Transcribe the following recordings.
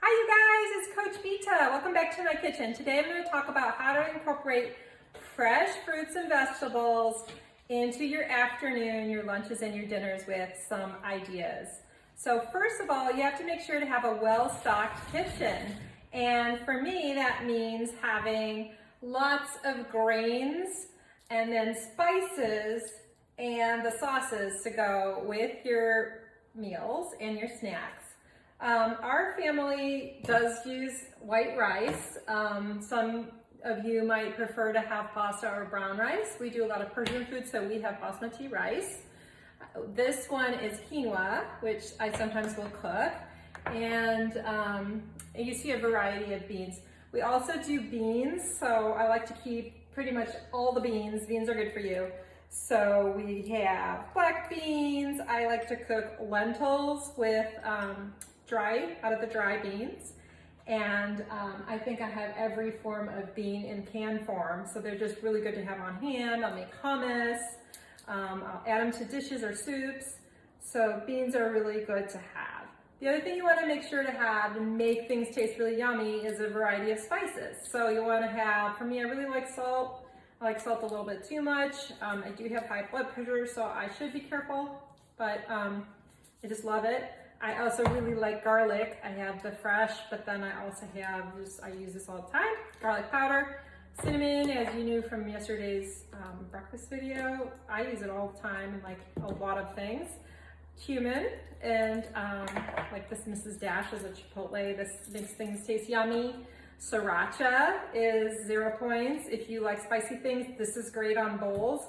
Hi you guys, it's Coach Vita. Welcome back to my kitchen. Today I'm going to talk about how to incorporate fresh fruits and vegetables into your afternoon, your lunches, and your dinners with some ideas. So first of all, you have to make sure to have a well-stocked kitchen. And for me, that means having lots of grains and then spices and the sauces to go with your meals and your snacks. Our family does use white rice. Some of you might prefer to have pasta or brown rice. We do a lot of Persian food, so we have basmati rice. This one is quinoa, which I sometimes will cook. And you see a variety of beans. We also do beans, so I like to keep pretty much all the beans. Beans are good for you. So we have black beans. I like to cook lentils with out of the dry beans. And I think I have every form of bean in can form. So they're just really good to have on hand. I'll make hummus. I'll add them to dishes or soups. So beans are really good to have. The other thing you want to make sure to have and make things taste really yummy is a variety of spices. So you want to have, for me, I really like salt. I like salt a little bit too much. I do have high blood pressure, so I should be careful, but I just love it. I also really like garlic. I have the fresh, but then I also have I use this all the time, garlic powder. Cinnamon, as you knew from yesterday's breakfast video, I use it all the time in like a lot of things. Cumin, and like this Mrs. Dash is a chipotle. This makes things taste yummy. Sriracha is 0 points. If you like spicy things, this is great on bowls.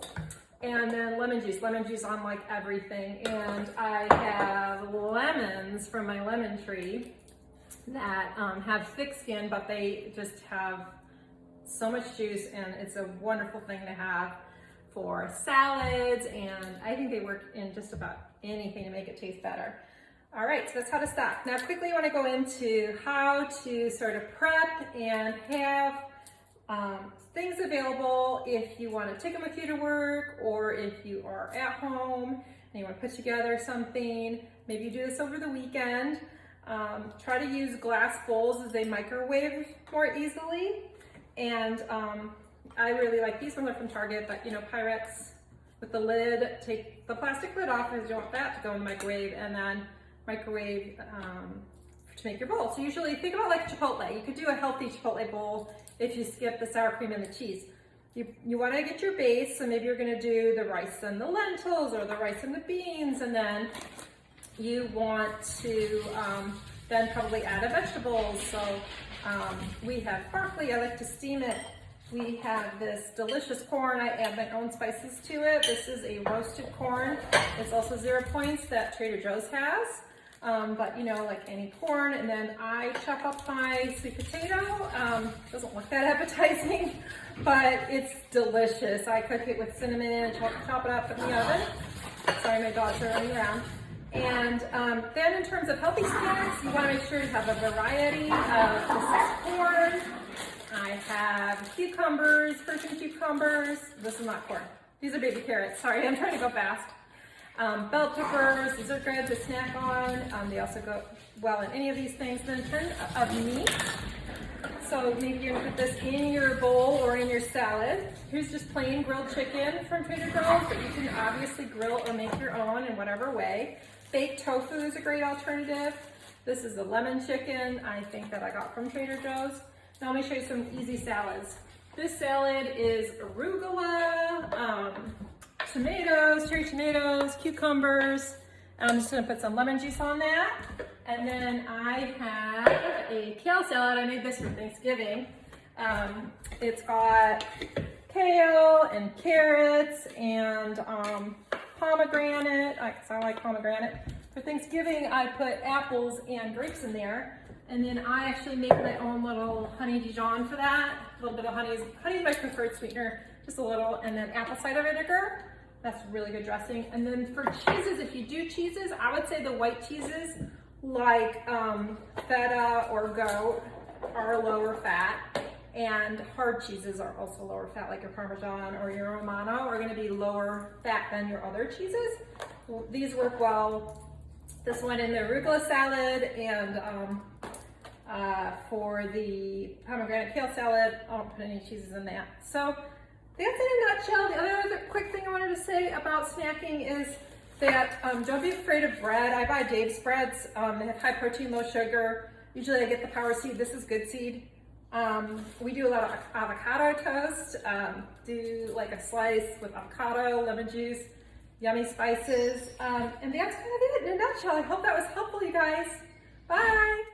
And then lemon juice on like everything. And I have lemons from my lemon tree that have thick skin, but they just have so much juice, and it's a wonderful thing to have for salads, and I think they work in just about anything to make it taste better. All right, so that's how to stock. Now quickly I want to go into how to sort of prep and have things available if you want to take them with you to work, or if you are at home and you want to put together something. Maybe you do this over the weekend. Try to use glass bowls as they microwave more easily. And I really like these ones. Are from Target, but you know, Pyrex with the lid. Take the plastic lid off because you want that to go in the microwave, and then microwave to make your bowl. So usually think about like Chipotle. You could do a healthy Chipotle bowl if you skip the sour cream and the cheese. You want to get your base, so maybe you're going to do the rice and the lentils, or the rice and the beans, and then you want to then probably add a vegetable. So we have broccoli. I like to steam it. We have this delicious corn. I add my own spices to it. This is a roasted corn. It's also 0 points that Trader Joe's has. But you know, like any corn. And then I chop up my sweet potato. Doesn't look that appetizing, but it's delicious. I cook it with cinnamon, chop it up in the oven. Sorry, my dogs are running around. And then in terms of healthy snacks, you want to make sure you have a variety of this is corn. I have cucumbers, Persian cucumbers. This is not corn. These are baby carrots. Sorry, I'm trying to go fast. Bell peppers, these are good to snack on. They also go well in any of these things. Then in terms of meat, so maybe you're gonna put this in your bowl or in your salad. Here's just plain grilled chicken from Trader Joe's, but you can obviously grill or make your own in whatever way. Baked tofu is a great alternative. This is a lemon chicken, I think, that I got from Trader Joe's. Now let me show you some easy salads. This salad is arugula, tomatoes, cherry tomatoes, cucumbers. I'm just gonna put some lemon juice on that. And then I have a kale salad. I made this for Thanksgiving. It's got kale and carrots and pomegranate. I like pomegranate. For Thanksgiving, I put apples and grapes in there. And then I actually make my own little honey Dijon for that. A little bit of honey. Honey is my preferred sweetener, just a little. And then apple cider vinegar. That's really good dressing. And then for cheeses, if you do cheeses, I would say the white cheeses like feta or goat are lower fat. And hard cheeses are also lower fat, like your Parmesan or your Romano are going to be lower fat than your other cheeses. These work well. This one in the arugula salad, and for the pomegranate kale salad. I don't put any cheeses in that. So that's in a nutshell. The other quick thing I wanted to say about snacking is that don't be afraid of bread. I buy Dave's breads. They have high protein, low sugar. Usually I get the power seed. This is good seed. We do a lot of avocado toast. Do like a slice with avocado, lemon juice, yummy spices. And that's kind of it in a nutshell. I hope that was helpful, you guys. Bye.